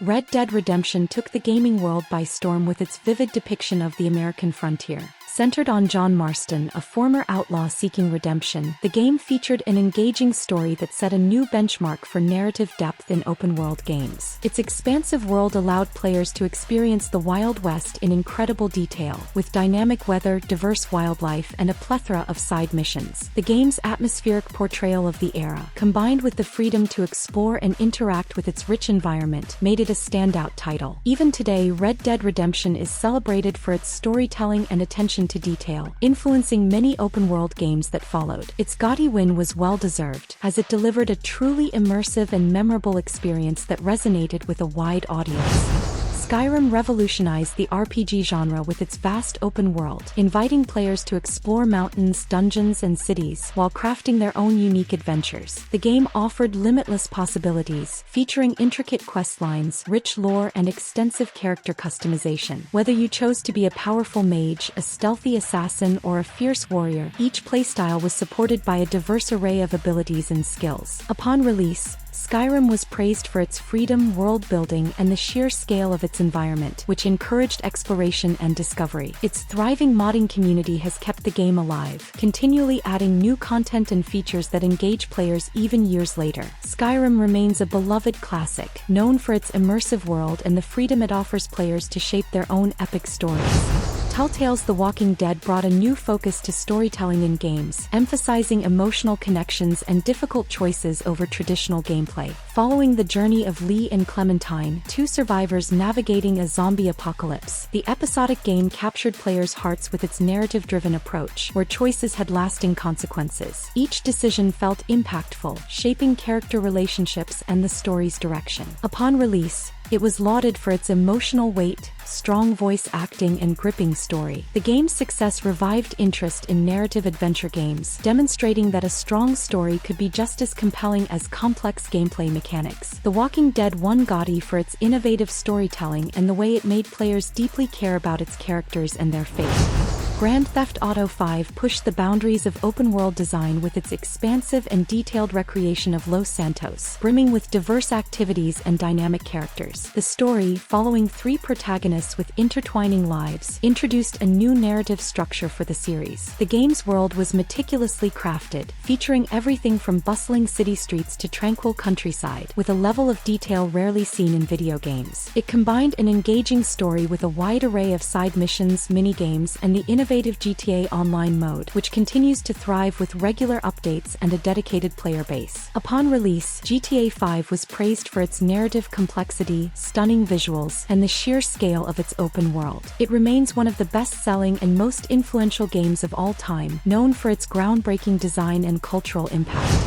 Red Dead Redemption took the gaming world by storm with its vivid depiction of the American frontier. Centered on John Marston, a former outlaw seeking redemption, the game featured an engaging story that set a new benchmark for narrative depth in open-world games. Its expansive world allowed players to experience the Wild West in incredible detail, with dynamic weather, diverse wildlife, and a plethora of side missions. The game's atmospheric portrayal of the era, combined with the freedom to explore and interact with its rich environment, made it a standout title. Even today, Red Dead Redemption is celebrated for its storytelling and attention to detail, influencing many open-world games that followed. Its GOTY win was well-deserved, as it delivered a truly immersive and memorable experience that resonated with a wide audience. Skyrim revolutionized the RPG genre with its vast open world, inviting players to explore mountains, dungeons, and cities while crafting their own unique adventures. The game offered limitless possibilities, featuring intricate quest lines, rich lore, and extensive character customization. Whether you chose to be a powerful mage, a stealthy assassin, or a fierce warrior, each playstyle was supported by a diverse array of abilities and skills. Upon release, Skyrim was praised for its freedom, world-building, and the sheer scale of its environment, which encouraged exploration and discovery. Its thriving modding community has kept the game alive, continually adding new content and features that engage players even years later. Skyrim remains a beloved classic, known for its immersive world and the freedom it offers players to shape their own epic stories. Telltale's The Walking Dead brought a new focus to storytelling in games, emphasizing emotional connections and difficult choices over traditional gameplay. Following the journey of Lee and Clementine, two survivors navigating a zombie apocalypse, the episodic game captured players' hearts with its narrative-driven approach, where choices had lasting consequences. Each decision felt impactful, shaping character relationships and the story's direction. Upon release, it was lauded for its emotional weight, strong voice acting, and gripping story. The game's success revived interest in narrative adventure games, demonstrating that a strong story could be just as compelling as complex gameplay mechanics. The Walking Dead won GOTY for its innovative storytelling and the way it made players deeply care about its characters and their fate. Grand Theft Auto V pushed the boundaries of open-world design with its expansive and detailed recreation of Los Santos, brimming with diverse activities and dynamic characters. The story, following three protagonists with intertwining lives, introduced a new narrative structure for the series. The game's world was meticulously crafted, featuring everything from bustling city streets to tranquil countryside, with a level of detail rarely seen in video games. It combined an engaging story with a wide array of side missions, mini-games, and the innovative GTA Online mode, which continues to thrive with regular updates and a dedicated player base. Upon release, GTA V was praised for its narrative complexity, stunning visuals, and the sheer scale of its open world. It remains one of the best-selling and most influential games of all time, known for its groundbreaking design and cultural impact.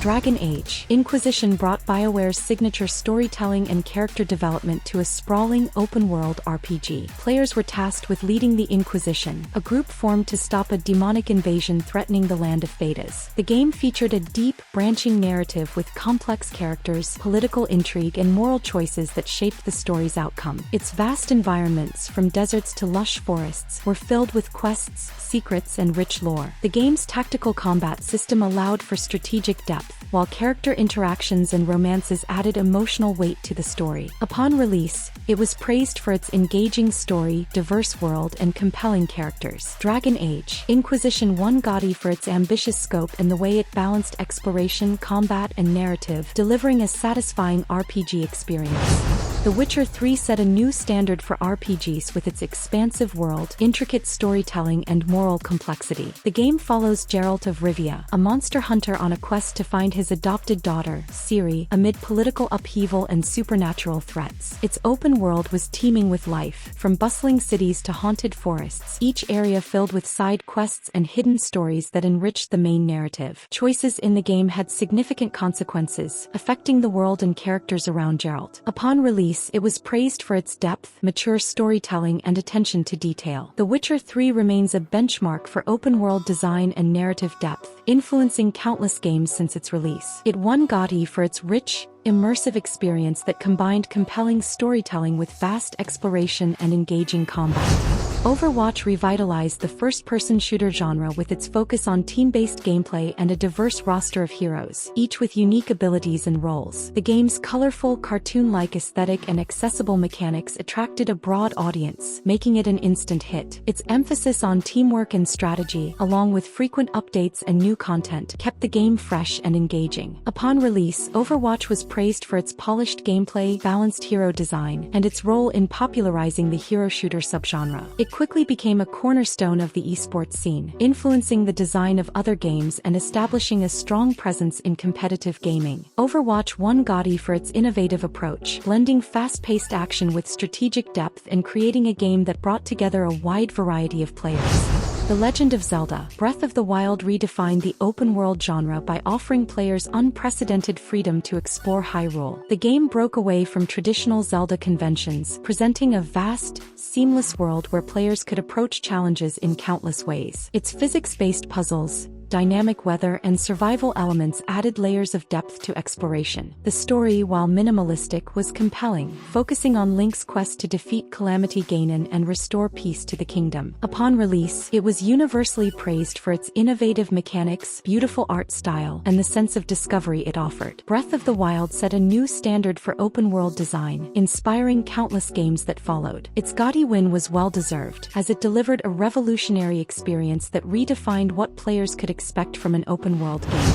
Dragon Age Inquisition brought BioWare's signature storytelling and character development to a sprawling, open-world RPG. Players were tasked with leading the Inquisition, a group formed to stop a demonic invasion threatening the land of Thedas. The game featured a deep, branching narrative with complex characters, political intrigue, and moral choices that shaped the story's outcome. Its vast environments, from deserts to lush forests, were filled with quests, secrets, and rich lore. The game's tactical combat system allowed for strategic depth, while character interactions and romances added emotional weight to the story. Upon release, it was praised for its engaging story, diverse world, and compelling characters. Dragon Age Inquisition won GOTY for its ambitious scope and the way it balanced exploration, combat, and narrative, delivering a satisfying RPG experience. The Witcher 3 set a new standard for RPGs with its expansive world, intricate storytelling, and moral complexity. The game follows Geralt of Rivia, a monster hunter on a quest to find his adopted daughter, Ciri, amid political upheaval and supernatural threats. Its open world was teeming with life, from bustling cities to haunted forests, each area filled with side quests and hidden stories that enriched the main narrative. Choices in the game had significant consequences, affecting the world and characters around Geralt. Upon release, it was praised for its depth, mature storytelling, and attention to detail. The Witcher 3 remains a benchmark for open-world design and narrative depth, influencing countless games since its release. It won GOTY for its rich, immersive experience that combined compelling storytelling with vast exploration and engaging combat. Overwatch revitalized the first-person shooter genre with its focus on team-based gameplay and a diverse roster of heroes, each with unique abilities and roles. The game's colorful, cartoon-like aesthetic and accessible mechanics attracted a broad audience, making it an instant hit. Its emphasis on teamwork and strategy, along with frequent updates and new content, kept the game fresh and engaging. Upon release, Overwatch was praised for its polished gameplay, balanced hero design, and its role in popularizing the hero shooter subgenre. It quickly became a cornerstone of the esports scene, influencing the design of other games and establishing a strong presence in competitive gaming. Overwatch won GOTY for its innovative approach, blending fast-paced action with strategic depth and creating a game that brought together a wide variety of players. The Legend of Zelda: Breath of the Wild redefined the open-world genre by offering players unprecedented freedom to explore Hyrule. The game broke away from traditional Zelda conventions, presenting a vast, seamless world where players could approach challenges in countless ways. Its physics-based puzzles, dynamic weather and survival elements added layers of depth to exploration. The story, while minimalistic, was compelling, focusing on Link's quest to defeat Calamity Ganon and restore peace to the kingdom. Upon release, it was universally praised for its innovative mechanics, beautiful art style, and the sense of discovery it offered. Breath of the Wild set a new standard for open-world design, inspiring countless games that followed. Its GOTY win was well-deserved, as it delivered a revolutionary experience that redefined what players could expect from an open-world game.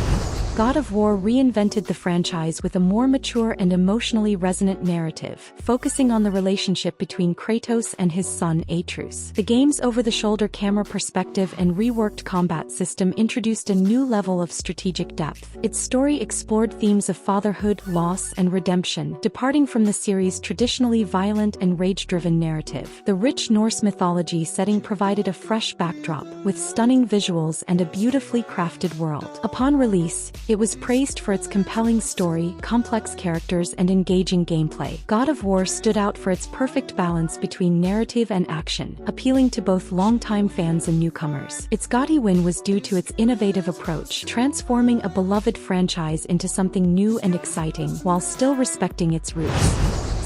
God of War reinvented the franchise with a more mature and emotionally resonant narrative, focusing on the relationship between Kratos and his son Atreus. The game's over-the-shoulder camera perspective and reworked combat system introduced a new level of strategic depth. Its story explored themes of fatherhood, loss, and redemption, departing from the series' traditionally violent and rage-driven narrative. The rich Norse mythology setting provided a fresh backdrop, with stunning visuals and a beautifully crafted world. Upon release, it was praised for its compelling story, complex characters, and engaging gameplay. God of War stood out for its perfect balance between narrative and action, appealing to both longtime fans and newcomers. Its GOTY win was due to its innovative approach, transforming a beloved franchise into something new and exciting, while still respecting its roots.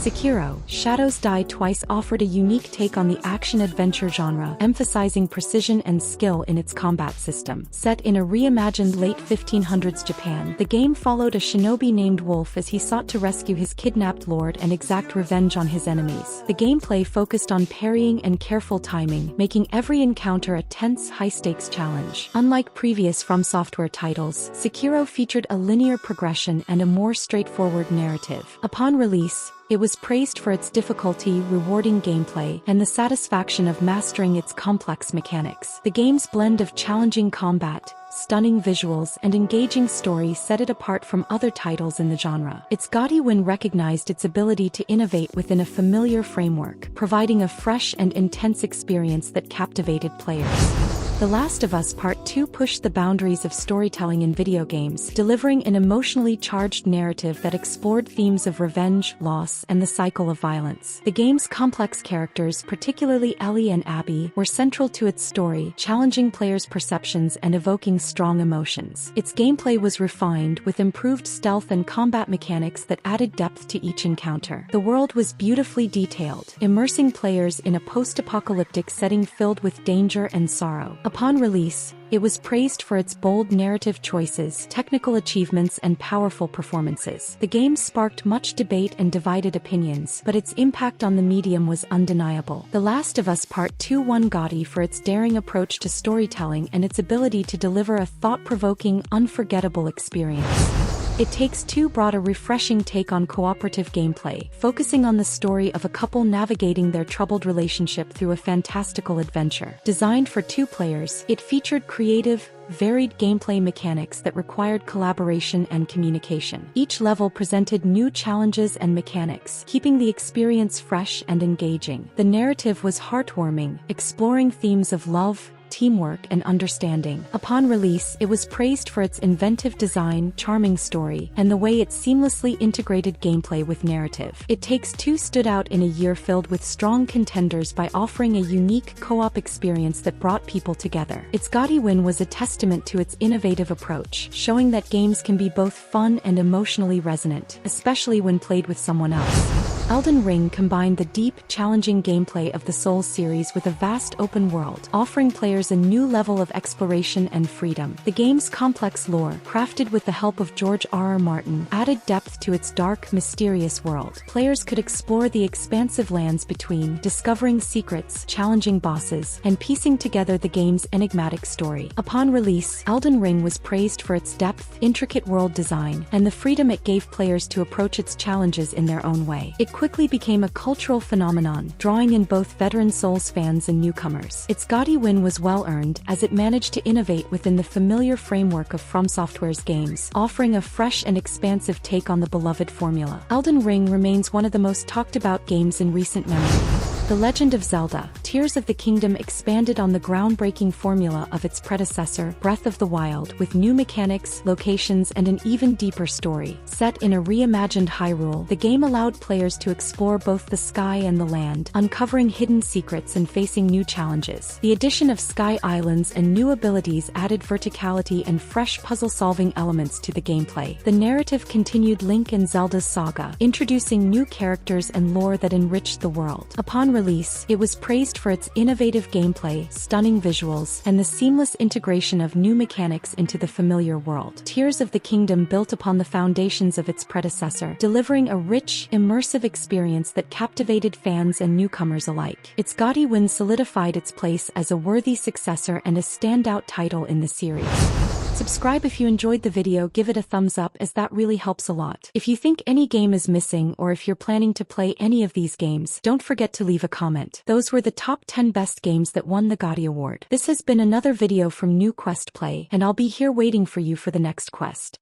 Sekiro: Shadows Die Twice offered a unique take on the action-adventure genre, emphasizing precision and skill in its combat system. Set in a reimagined late 1500s Japan, the game followed a shinobi named Wolf as he sought to rescue his kidnapped lord and exact revenge on his enemies. The gameplay focused on parrying and careful timing, making every encounter a tense, high-stakes challenge. Unlike previous From Software titles, Sekiro featured a linear progression and a more straightforward narrative. Upon release, it was praised for its difficulty, rewarding gameplay, and the satisfaction of mastering its complex mechanics. The game's blend of challenging combat, stunning visuals, and engaging story set it apart from other titles in the genre. Its GOTY win recognized its ability to innovate within a familiar framework, providing a fresh and intense experience that captivated players. The Last of Us Part 2 pushed the boundaries of storytelling in video games, delivering an emotionally charged narrative that explored themes of revenge, loss, and the cycle of violence. The game's complex characters, particularly Ellie and Abby, were central to its story, challenging players' perceptions and evoking strong emotions. Its gameplay was refined, with improved stealth and combat mechanics that added depth to each encounter. The world was beautifully detailed, immersing players in a post-apocalyptic setting filled with danger and sorrow. Upon release, it was praised for its bold narrative choices, technical achievements, and powerful performances. The game sparked much debate and divided opinions, but its impact on the medium was undeniable. The Last of Us Part 2 won GOTY for its daring approach to storytelling and its ability to deliver a thought-provoking, unforgettable experience. It Takes Two brought a refreshing take on cooperative gameplay, focusing on the story of a couple navigating their troubled relationship through a fantastical adventure. Designed for 2 players, it featured creative, varied gameplay mechanics that required collaboration and communication. Each level presented new challenges and mechanics, keeping the experience fresh and engaging. The narrative was heartwarming, exploring themes of love, teamwork, and understanding. Upon release, it was praised for its inventive design, charming story, and the way it seamlessly integrated gameplay with narrative. It Takes Two stood out in a year filled with strong contenders by offering a unique co-op experience that brought people together. Its GOTY win was a testament to its innovative approach, showing that games can be both fun and emotionally resonant, especially when played with someone else. Elden Ring combined the deep, challenging gameplay of the Souls series with a vast open world, offering players a new level of exploration and freedom. The game's complex lore, crafted with the help of George R. R. Martin, added depth to its dark, mysterious world. Players could explore the expansive lands between, discovering secrets, challenging bosses, and piecing together the game's enigmatic story. Upon release, Elden Ring was praised for its depth, intricate world design, and the freedom it gave players to approach its challenges in their own way. It quickly became a cultural phenomenon, drawing in both veteran Souls fans and newcomers. Its GOTY win was well-earned, as it managed to innovate within the familiar framework of From Software's games, offering a fresh and expansive take on the beloved formula. Elden Ring remains one of the most talked-about games in recent memory. The Legend of Zelda: Tears of the Kingdom expanded on the groundbreaking formula of its predecessor, Breath of the Wild, with new mechanics, locations, and an even deeper story. Set in a reimagined Hyrule, the game allowed players to explore both the sky and the land, uncovering hidden secrets and facing new challenges. The addition of Sky Islands and new abilities added verticality and fresh puzzle-solving elements to the gameplay. The narrative continued Link and Zelda's saga, introducing new characters and lore that enriched the world. Upon release, it was praised for its innovative gameplay, stunning visuals, and the seamless integration of new mechanics into the familiar world. Tears of the Kingdom built upon the foundations of its predecessor, delivering a rich, immersive experience that captivated fans and newcomers alike. Its GOTY win solidified its place as a worthy successor and a standout title in the series. Subscribe if you enjoyed the video, give it a thumbs up as that really helps a lot. If you think any game is missing or if you're planning to play any of these games, don't forget to leave a comment. Those were the top 10 best games that won the GOTY award. This has been another video from New Quest Play, and I'll be here waiting for you for the next quest.